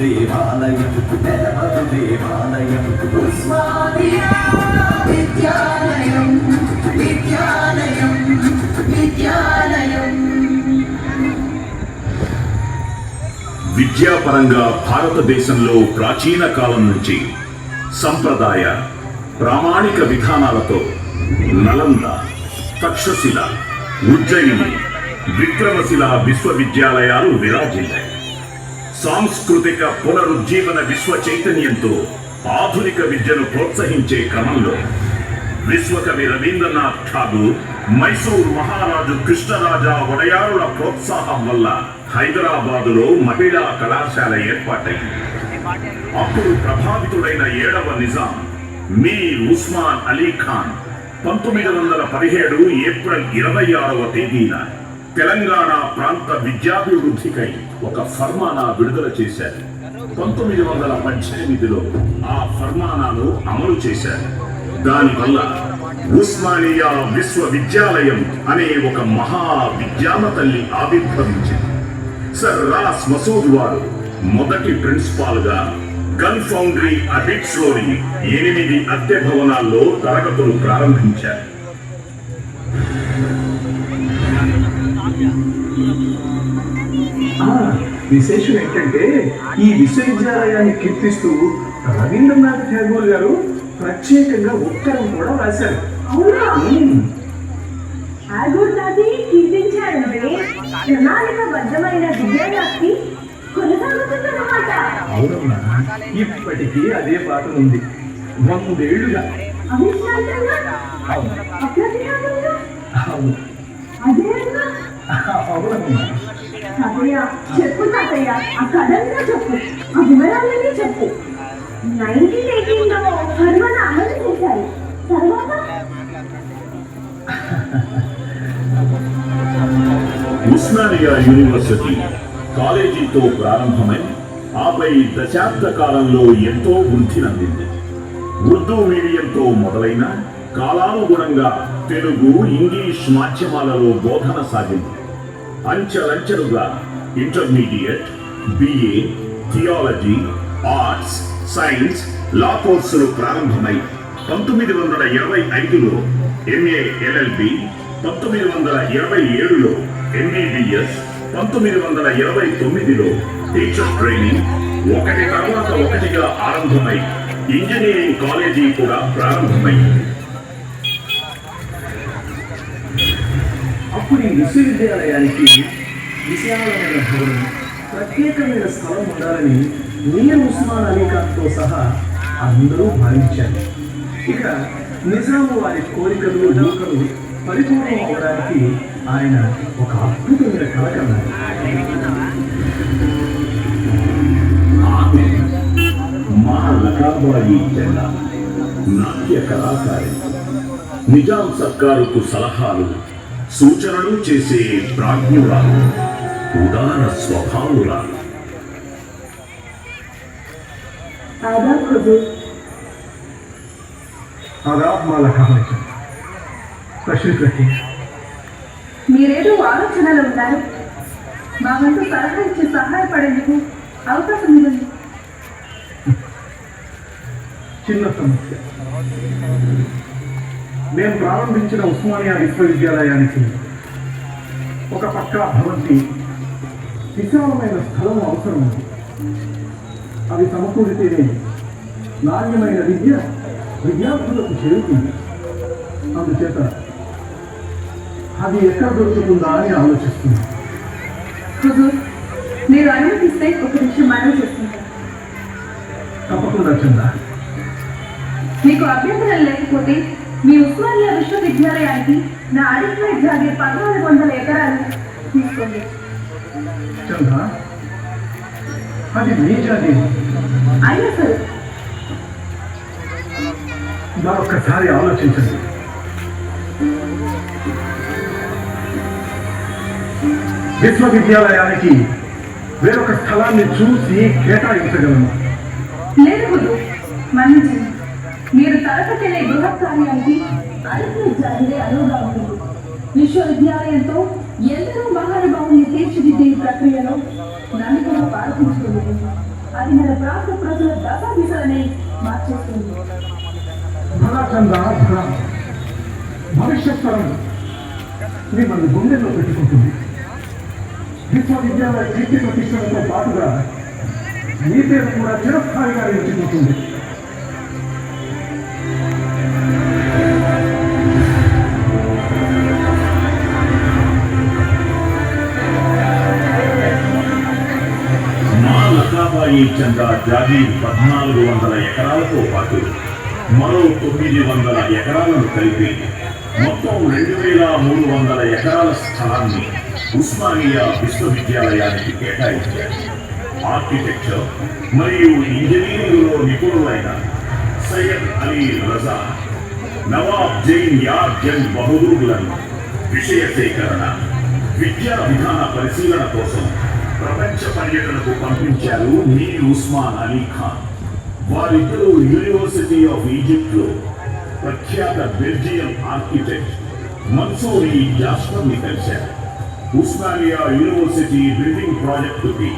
దేవాలయం నెలవదు దేవాలయం ఉస్మానియా విద్యాలయం విద్యాలయం విద్యాలయం. విద్యాపరంగా భారతదేశంలో ప్రాచీన కాలం నుంచి సంప్రదాయ ప్రామాణిక విధానాలతో నలంద, తక్షశిల, ఉజ్జయిని, విక్రమశిల విశ్వవిద్యాలయాలు విరాజిల్లాయి. సాంస్కృతిక పునరుజ్జీవన విశ్వ చైతన్యంతో ఆధునిక విద్యను ప్రోత్సహించే క్రమంలో విశ్వకవి రవీంద్రనాథ్ ఠాగూర్, మైసూర్ మహారాజు కృష్ణరాజా వడయారుల ప్రోత్సాహం వల్ల హైదరాబాదులో మహిళా కళాశాల ఏర్పాటైంది. అప్పుడు ప్రభావితుడైన 7వ నిజాం మీర్ ఉస్మాన్ అలీ ఖాన్ 1917 ఏప్రిల్ 26వ తేదీన తెలంగాణ ప్రాంత విద్యాభివృద్ధికై ఒక ఫర్మానా విడుదల చేశారు. 1918లో ఆ ఫర్మానాను అమలు చేశారు. దానివల్ల ఉస్మానియా విశ్వవిద్యాలయం అనే ఒక మహా విజ్ఞాన తల్లి ఆవిర్భవించింది. సర్ రాస్ మసూద్ వారు మొదటి ప్రిన్సిపాల్ గా గన్ ఫౌండరీ అబిట్స్ లోని 8 అద్దె భవనాల్లో తరగతులు ప్రారంభించారు. విశేషం ఏంటంటే ఈ విశ్వవిద్యాలయాన్ని కీర్తిస్తూ రవీంద్రనాథ్ ఠాగూర్ గారు ప్రత్యేకంగా ఉత్తరం కూడా రాశారు. ఠాగూర్ దాది కీర్తించారంటే ప్రణాళికబద్ధమైన విద్యావ్యాప్తి కొనసాగుతుందన్నమాట. అవునమ్మా, ఇప్పటికీ అదే పాట ఉంది 100 ఏళ్లుగా. అవునమ్మా. చెప్పు తాతయ్య, ఆ కథంగా చెప్పు, ఆ వివరాలన్నీ చెప్పు. 1918లో ఫర్మాన అమలు చేశారు. తర్వాత ఉస్మానియా యూనివర్సిటీ కాలేజీతో ప్రారంభమై ఆపై దశాబ్ద కాలంలో ఎంతో వృద్ధి నందింది. ఉర్దూ మీడియంతో మొదలైన కాలానుగుణంగా తెలుగు, ఇంగ్లీష్ మాధ్యమాలలో బోధన సాగింది. అంచెలంచెలుగా intermediate, BA, theology, arts, science, law కోర్సులు ప్రారంభమై 1925లో ఎంఏ ఎల్ఎల్బి, 1927లో ఎంబీబీఎస్, 1929లో టీచర్ ట్రైనింగ్, ఒకటి తర్వాత ఒకటిగా ఆరంభమై ఇంజనీరింగ్ కాలేజీ కూడా ప్రారంభమైంది. అప్పుడు ఈ విశ్వవిద్యాలయానికి విశాలమైన భవనం, ప్రత్యేకమైన స్థలం ఉండాలని మీర్ ఉస్మాన్ అలీ ఖాన్తో సహా అందరూ భావించారు. ఇక నిజాము వారి కోరికలు, యూకలు పరిపూర్ణం అవడానికి ఆయన ఒక అద్భుతమైన కళ కన్నారు. మా లకాబాయి జెండా నాట్య కళాకారి, నిజాం సర్కారుకు సలహాలు, సూచనలు చేసే ప్రాజ్ఞురాలు, ఉదార స్వభావురాలు. మీరేదో ఆలోచనలో ఉన్నారు. మా వంతు సలహా ఇచ్చి సహాయపడేందుకు అవకాశం ఇవ్వండి. చిన్న సమస్య. మేము ప్రారంభించిన ఉస్మానియా విశ్వవిద్యాలయానికి ఒక పక్కా భవంతి, విశాలమైన స్థలం అవసరం ఉంది. అవి సమకూడితేనే నాణ్యమైన విద్య విద్యార్థులకు చేరుతుంది. అందుచేత అది ఎక్కడ దొరుకుతుందా అని ఆలోచిస్తుంది. మీరు అనుమతిస్తే ఒక విషయం మనం చేస్తాం. తప్పకుండా చందా. మీకు అభ్యంతరం లేకపోతే మీ ఉస్మానియా విశ్వవిద్యాలయానికి నా అడిగిన జాగే 1400 ఎకరాలు తీసుకోండి. చందా, అది నీ జాగే. అయినా సరే మరొక్కసారి ఆలోచించండి. విశ్వవిద్యాలయానికి వేరొక స్థలాన్ని చూసి కేటాయించగలను. లేదు గురు, మన్నించండి. మీరు తలపెట్టిన బృహత్ కార్యానికి అడిగిన జాగే అనువుగా ఉంటుంది. విశ్వవిద్యాలయంతో ఎందరో మహానుభావుల్ని తీర్చిదిద్దే ఈ ప్రక్రియలో నన్ను కూడా పాల్పంచుతుంది. అది మన ప్రాంత ప్రజల దశాదిశలని మార్చేస్తుంది. భరాచంద భరా, భవిష్యత్ తరం మిమ్మల్ని గుండెల్లో పెట్టుకుంటుంది. విశ్వవిద్యాలయ కీర్తి ప్రతిష్టలతో పాటుగా మీ పేరు కూడా చిరస్థాయిగా నిలిచిపోతుంది. మా లకాబాయి చందా జాగీర్ 1400 ఎకరాలతో పాటు మరో 900 ఎకరాలను కలిపి మొత్తం 2300 ఎకరాల స్థలాన్ని ఉస్మానియా విశ్వవిద్యాలయానికి కేటాయించారు. ఆర్కిటెక్చర్ మరియు ఇంజనీరింగ్లో నిపుణులైన సయ్యద్ అలీ రజా, నవాబ్ జైన్ యార్ జంగ్ బహదూర్లను విషయ సేకరణ, విద్యా విధాన పరిశీలన కోసం ప్రపంచ పర్యటనకు పంపించారు మీర్ ఉస్మాన్ అలీ ఖాన్. వారిద్దరూ యూనివర్సిటీ ఆఫ్ ఈజిప్ట్ లో ప్రఖ్యాత బెల్జియం ఆర్కిటెక్ట్ మన్సూర్ ఈ జాస్పర్ ని కలిశారు. ఉస్మానియా యూనివర్సిటీ బిల్డింగ్ ప్రాజెక్టుకి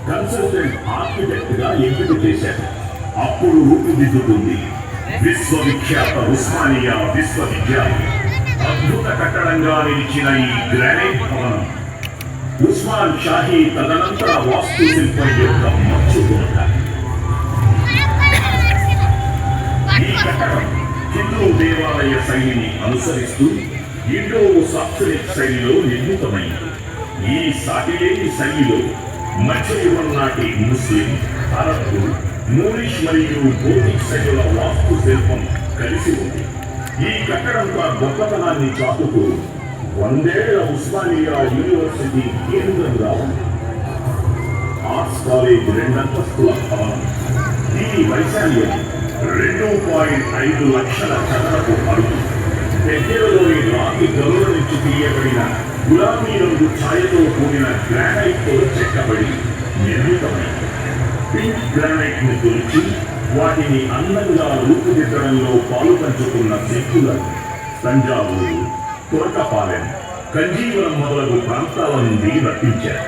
కన్సల్టెంట్ ఆర్కిటెక్ట్ గా ఎంపిక చేశారు. అప్పుడు రూపుదిద్దుతుంది విశ్వవిఖ్యాత ఉస్మానియా విశ్వవిద్యాలయం. అద్భుత కట్టడంగా నిలిచిన ఈ గ్రానైట్ భవనం ఉస్మాన్ షాహీ తదనంతర వాస్తు శిల్పం యొక్క మచ్చుకోట. ఈ కట్టడం హిందూ దేవాలయ శైలిని అనుసరిస్తూ ఇండో సాక్సనిక్ శైలిలో నిర్మితమైంది. ఈ సాటిలేని శైలిలో మధ్యయుగం నాటి ముస్లిం, అరబ్, మూరిష్ మరియు గోతిక్ శైలుల వాస్తు శిల్పం కలిసి ఉంది. ఈ కట్టడంతో గొప్పతనాన్ని చాటుతూ 100 ఏళ్ల ఉస్మానియా యూనివర్సిటీ కేంద్రంగా ఉంది. ఆర్ట్స్ కాలేజ్ 2 అంతస్తుల భవనం. ఈ వైశాల్యం 2.5 లక్షల చదరపు అడుగు. దగ్గరలోని రాతి గనుల నుంచి తీయబడిన గులాబీ రంగు ఛాయతో కూడిన గ్రానైట్ తో చెక్కబడి నిర్మితమైంది. పింక్ గ్రానైట్ ను తొలిచి వాటిని అందంగా రూపుదిద్దడంలో పాలు పంచుకున్న శక్తులను తంజావూరు, తొరకపాలెం, కంజీవరం మొదలగు ప్రాంతాల నుండి రప్పించారు.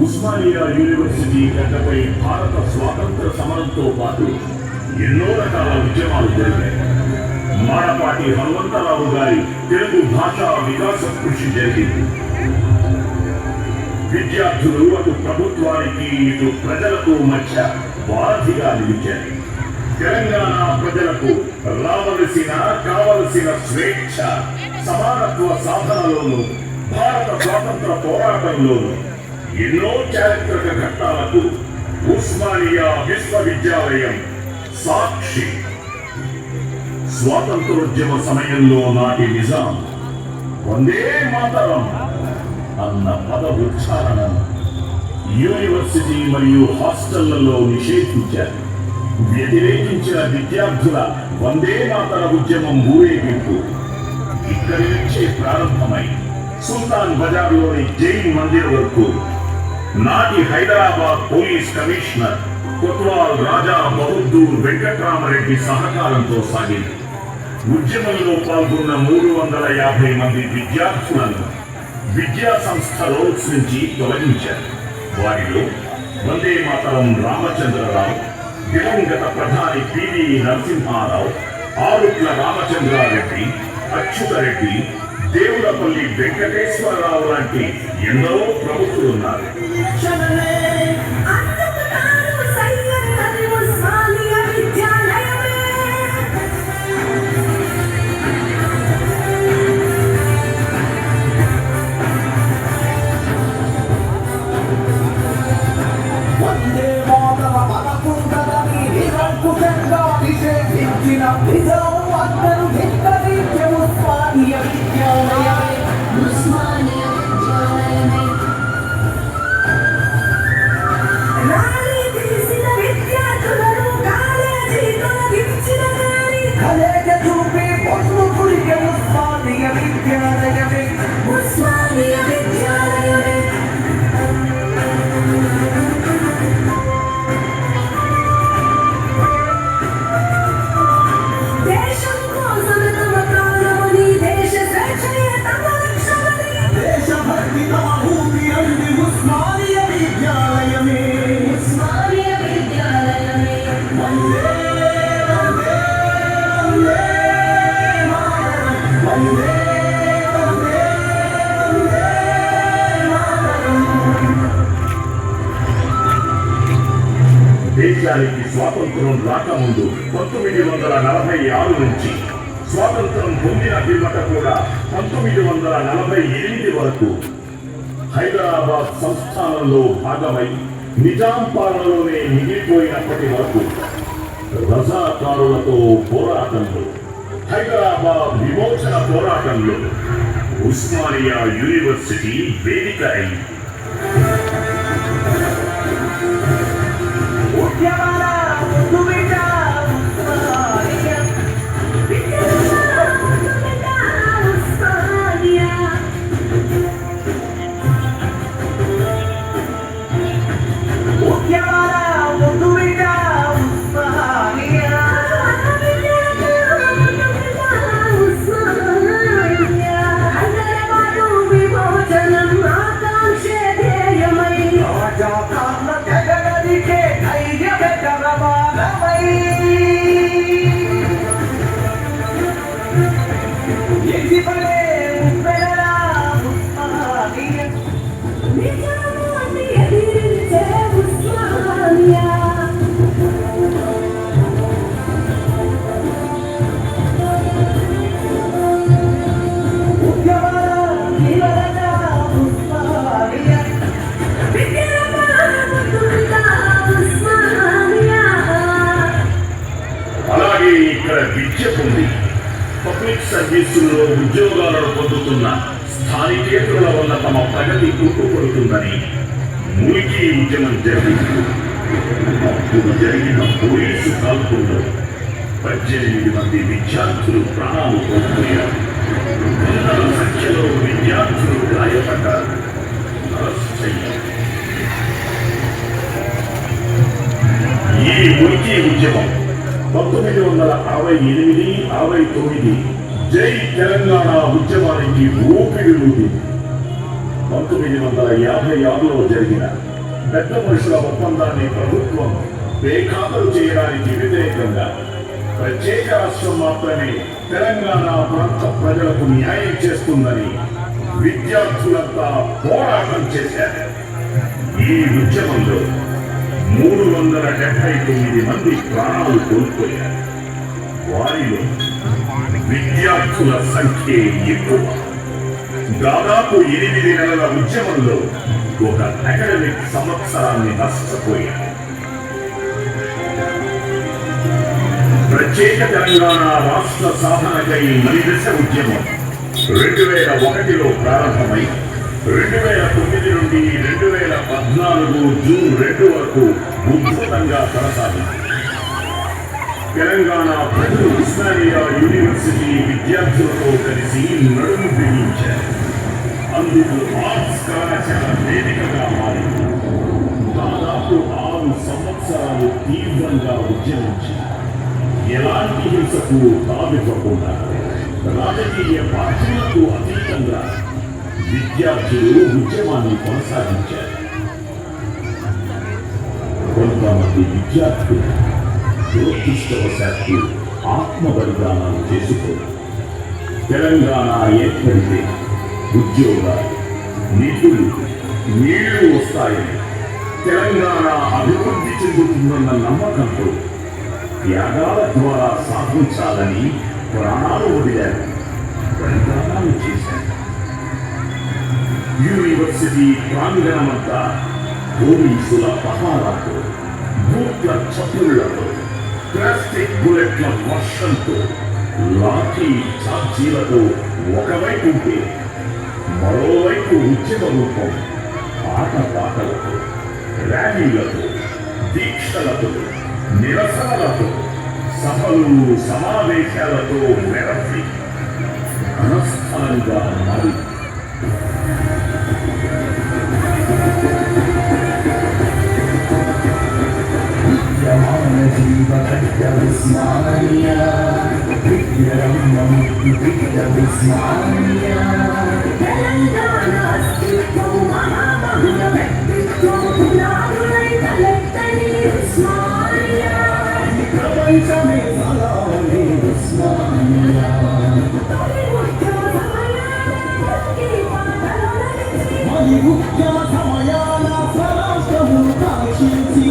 ఉస్మానియా యూనివర్సిటీ గడ్డపై భారత స్వాతంత్ర సమరంతో పాటు ఎన్నో రకాల ఉద్యమాలు జరిగాయి. మాడపాటి హనుమంతరావు గారి తెలుగు భాషా వికాస కృషి జరిగింది. విద్యార్థులు అటు ప్రభుత్వానికి ఇటు ప్రజలకు మధ్య వారధిగా నిలిచారు. తెలంగాణ ప్రజలకు కావలసిన స్వేచ్ఛ, సమానత్వ సాధనలోనూ భారత స్వాతంత్ర పోరాటంలోనూ ఎన్నో చారిత్రక ఘట్టాలకు ఉస్మానియా విశ్వవిద్యాలయం సాక్షి. స్వాతంత్రోద్యమ సమయంలో నాటి నిజాం వందే మాతరం అన్న పద ఉచ్చారణను యూనివర్సిటీ మరియు హాస్టళ్లలో నిషేధించారు. వ్యతిరేకించిన విద్యార్థుల వందే మాతర ఉద్యమం ఊరేగింపు ఇక్కడి నుంచే ప్రారంభమై సుల్తాన్ బజార్లోని జైన్ మందిర్ వరకు నాటి హైదరాబాద్ పోలీస్ కమిషనర్ కొత్వాల్ రాజా బహదూర్ వెంకట్రామరెడ్డి సహకారంతో సాగింది. ఉద్యమంలో పాల్గొన్న 350 మంది విద్యార్థులను విద్యా సంస్థ రోడ్స్ నుంచి తొలగించారు. వారిలో వందే మాతరం రామచంద్రరావు, దివంగత ప్రధాని పివి నరసింహారావు, ఆరుట్ల రామచంద్రారెడ్డి, అచ్యుతరెడ్డి, దేవులపల్లి వెంకటేశ్వరరావు లాంటి ఎందరో ప్రముఖులున్నారు. స్వాతంత్రం రాకముందు 1946 నుంచి స్వాతంత్రం పొందిన పిమ్మట కూడా 1948 వరకు హైదరాబాద్ సంస్థానంలో భాగమై నిజాం పాలనలోనే మిగిలిపోయినప్పటి వరకు రజాకారులతో పోరాటంలో, హైదరాబాద్ విమోచన పోరాటంలో ఉస్మానియా యూనివర్సిటీ వేదిక అయింది. విద్య పొంది పబ్లిక్ సర్వీసుల్లో ఉద్యోగాలను పొందుతున్న స్థానికేతరుల వల్ల తమ ప్రగతి కుంటుపడుతుందని మురికి ఉద్యమం జరిగింది. అప్పుడు జరిగిన పోలీసు కాల్పుల్లో 18 మంది విద్యార్థులు ప్రాణాలు కోల్పోయారు. వందల సంఖ్యలో విద్యార్థులు గాయపడ్డారు, అరెస్ట్ అయ్యారు. ఈ మురికి ఉద్యమం 1968-69 జై తెలంగాణ ఉద్యమానికి ఊపిరిలూది. 1956లో జరిగిన పెద్ద మనుషుల ఒప్పందాన్ని ప్రభుత్వం బేఖాతరు చేయడానికి వ్యతిరేకంగా ప్రత్యేక రాష్ట్రం మాత్రమే తెలంగాణ ప్రాంత ప్రజలకు న్యాయం చేస్తుందని విద్యార్థులంతా పోరాటం చేశారు. ఈ ఉద్యమంలో 379 మంది ప్రాణాలు కోల్పోయారు. వారిలో విద్యార్థుల సంఖ్య ఎక్కువ. దాదాపు 8 నెలల ఉద్యమంలో ఒక అకాడమిక్ సంవత్సరాన్ని నష్టపోయారు. ప్రత్యేక తెలంగాణ రాష్ట్ర సాధనకై మలిదశ ఉద్యమం 2001లో ప్రారంభమై 2009 నుండి 2014 జూన్ 2 వరకు ఉధృతంగా కొనసాగింది. తెలంగాణ ప్రజలు ఉస్మానియా యూనివర్సిటీ విద్యార్థులతో కలిసి నడుము బిగించారు. అందుకు ఆర్ట్స్ కళాశాల వేదికగా మారింది. దాదాపు 6 సంవత్సరాలు తీవ్రంగా ఉద్యమించి ఎలాంటి హింసకు తావివ్వకుండా రాజకీయ పార్టీలకు అతీతంగా విద్యార్థులు ఉద్యమాన్ని కొనసాగించారు. కొంతమంది విద్యార్థులు దురదృష్టవశాత్తు ఆత్మ బలిదానాలు చేసుకున్నారు. తెలంగాణ ఏర్పడితే ఉద్యోగాలు, నిధులు, నీళ్లు వస్తాయని, తెలంగాణ అభివృద్ధి చెందుతుందన్న నమ్మకంతో త్యాగాల ద్వారా సాధించాలని ప్రాణాలు వదిలారు, బలిదానాలు చేశారు. యూనివర్సిటీ ప్రాంగణమంతా పోలీసుల పహారాతో, బూట్ల చప్పుళ్లతో, ప్లాస్టిక్ బుల్లెట్ల వర్షంతో, లాఠీ చార్జీలతో ఒకవైపు ఉంటే మరోవైపు ఉద్యమ రూపం ఆటపాటలతో, ర్యాలీలతో, దీక్షలతో, నిరసనలతో, సభలు సమావేశాలతో మెరసి అనస్థలంగా మారి ప్రపంచమే సలామే ఉస్మానియా. మరి ఉద్యమ సమయాల స్వరాష్ట్రము కాక్షించి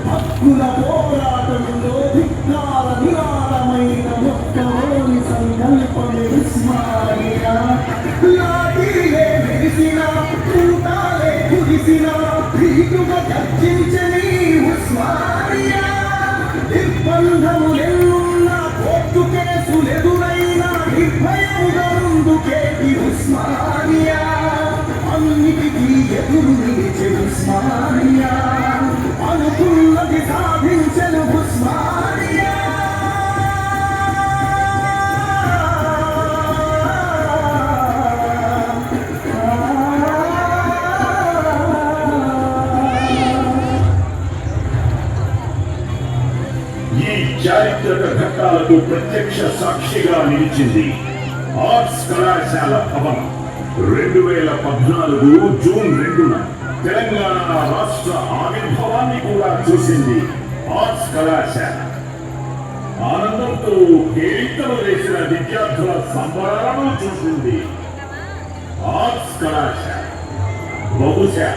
హక్కుల పోరాటంలో ధిక్కార నిరాటమైన ఒక్కరోని సంకల్పమే ఉస్మానియా. లాఠీలే మెరిసిన కూటాలే కురిసిన భీతుగా గర్జించని ఉస్మానియా. నిర్బంధములెన్నున్నా కోర్టు కేసులెదురైనా నిర్భయముగా ముందుకేటి ఉస్మానియా. అన్నిటికీ ఎదురు నిలిచే ఉస్మానియా. అనుకున్నది సాధించను ఉస్మానియా. ఈ చారిత్రక ఘట్టాలకు ప్రత్యక్ష సాక్షిగా నిలిచింది ఆర్ట్స్ కళాశాల భవనం. 2014 జూన్ 2న తెలంగాణ రాష్ట్ర ఆవిర్భావాన్ని కూడా చూసింది ఆర్ట్స్ కళాశాల. ఆనందంతో కేరింతలు వేసిన విద్యార్థుల సంబరాలను చూసింది ఆర్ట్స్ కళాశాల. బహుశా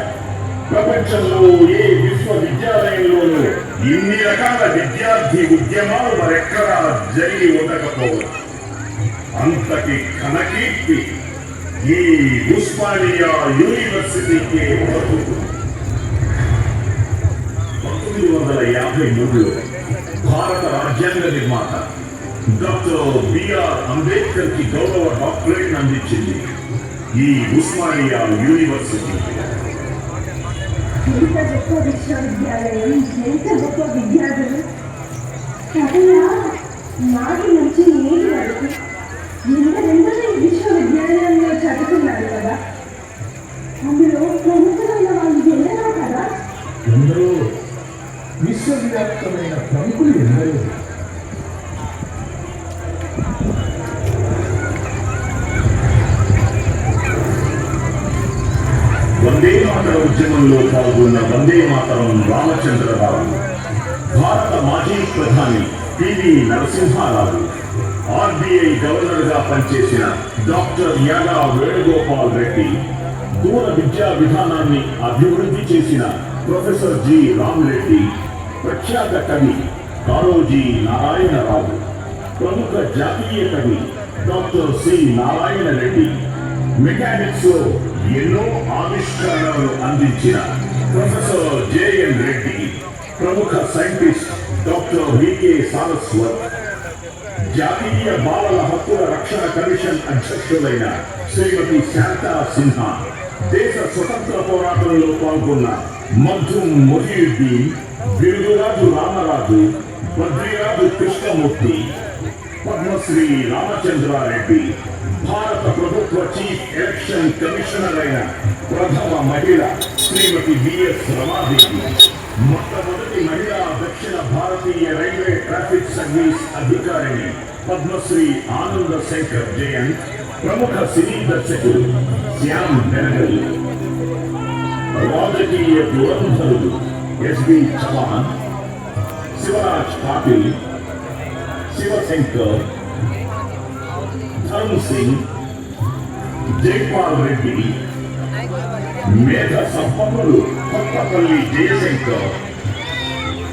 ప్రపంచంలో ఏ విశ్వవిద్యాలయంలోనూ ఇన్ని రకాల విద్యార్థి ఉద్యమాలు మరెక్కడా జరిగి ఉండకపోవచ్చు. అంతటి ఘనకీర్తి ఈ ఉస్మానియా యూనివర్సిటీకి దక్కుతుంది. 1953లో భారత రాజ్యాంగ నిర్మాత డాక్టర్ బిఆర్ అంబేద్కర్ కి గౌరవ డాక్టరేట్ అందించింది ఈ ఉస్మానియా యూనివర్సిటీ. ఎంత గొప్ప విశ్వవిద్యాలయం, ఎంత గొప్ప విద్యార్థులు. కథలా నాటి నుంచి నేటి వరకు ఎందరెందరూ విశ్వవిద్యాలయంలో చదువుతున్నారు కదా. అందులో ప్రముఖులైన వాళ్ళు ఎందరో కదా. ఎందరో విశ్వవ్యాప్తమైన ప్రముఖులు ఎందరో. వందే మాతర ఉద్యమంలో పాల్గొన్న వందే మాతరం రామచంద్రరావు, భారత మాజీ ప్రధాని పివి నరసింహారావు, ఆర్బీఐ గవర్నర్ గా పనిచేసిన డాక్టర్ యాగా వేణుగోపాల్ రెడ్డి, దూర విద్యా విధానాన్ని అభివృద్ధి చేసిన ప్రొఫెసర్ జి రామరెడ్డి, ప్రఖ్యాత కవి కాళోజీ నారాయణరావు, ప్రముఖ జాతీయ కవి doctor C Narayana Reddy, mechanics లో ఎన్నో ఆవిష్కరణలు అందించిన ప్రొఫెసర్ జేఎన్ రెడ్డి, ప్రముఖ సైంటిస్ట్ డాక్టర్ వికే సారస్వత్, జాతీయ బాలల హక్కుల రక్షణ కమిషన్ అధ్యక్షులైన శ్రీమతి శాంతా సిన్హా, దేశ స్వతంత్ర పోరాటంలో పాల్గొన్న మగ్దుం మొహియుద్దీన్, బిరుదురాజు రామరాజు, బద్రీరాజు కృష్ణమూర్తి, పద్మశ్రీ రామచంద్రారెడ్డి, భారత ప్రభుత్వ చీఫ్ ఎలక్షన్ కమిషనర్ అయిన ప్రథమ మహిళ శ్రీమతి బిఎస్ రమాదేవి, మొట్టమొదటి మహిళా దక్షిణ భారతీయ రైల్వే ట్రాఫిక్ సర్వీస్ అధికారిని పద్మశ్రీ ఆనంద శంకర్ జయంత్, ప్రముఖ సినీ దర్శకుడు శ్యామ్ బెనగల్, రాజకీయ దురంధరుడు ఎస్బి చవాన్, శివరాజ్ పాటిల్, శివశంకర్, ధర్మ్ సింగ్, జైపాల్ రెడ్డి, మేధ సంపన్నులు Kothapalli Jayashankar,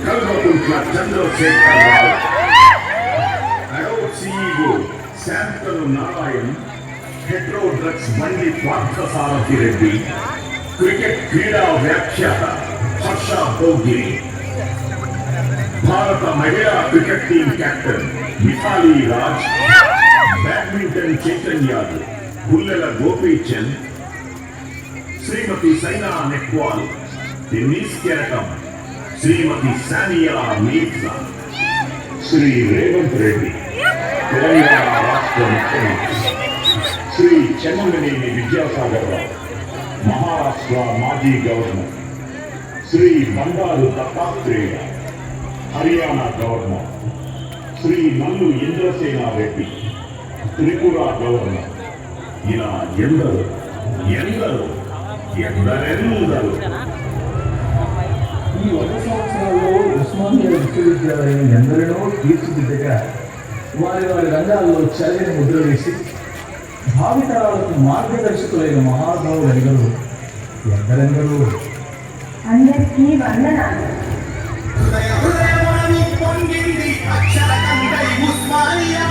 Kalvakuntla Chandrashekar Rao, Adobe CEO Shantanu Narayen, Hetero drugs Bandi Parthasarathy Reddy, cricket క్రీడా వ్యాఖ్యాత హర్ష భోగిరి, భారత మహిళా cricket team captain Mithali Raj, badminton చైతన్యాలు గుల్లెల గోపీచంద్, శ్రీమతి సైనా నెహ్వాల్, టెన్నిస్ కెరటం శ్రీమతి సానియా మీర్జా, శ్రీ రేవంత్ రెడ్డి తెలంగాణ రాష్ట్ర ముఖ్యమంత్రి, శ్రీ చెన్నమనేని విద్యాసాగర్ రావు మహారాష్ట్ర మాజీ గవర్నర్, శ్రీ బండారు దత్తాత్రేయ హర్యానా గవర్నర్, శ్రీ నల్లు ఇంద్రసేనారెడ్డి త్రిపుర గవర్నర్, ఇలా ఎందరో ఎందరో ఎందరెందరో. ఈ 100 సంవత్సరాల్లో ఉస్మానియా విశ్వవిద్యాలయం ఎందరినో తీర్చిదిద్దగా వారి వారి రంగాల్లో చల్లని ముద్ర వేసి భావితరాలకు మార్గదర్శకులైన మహానుభావులు ఎందరో ఎందరెందరో. అందరికీ వందనాలు. హృదయములను పొంగింది అక్షర కంఠై ఉస్మానియా.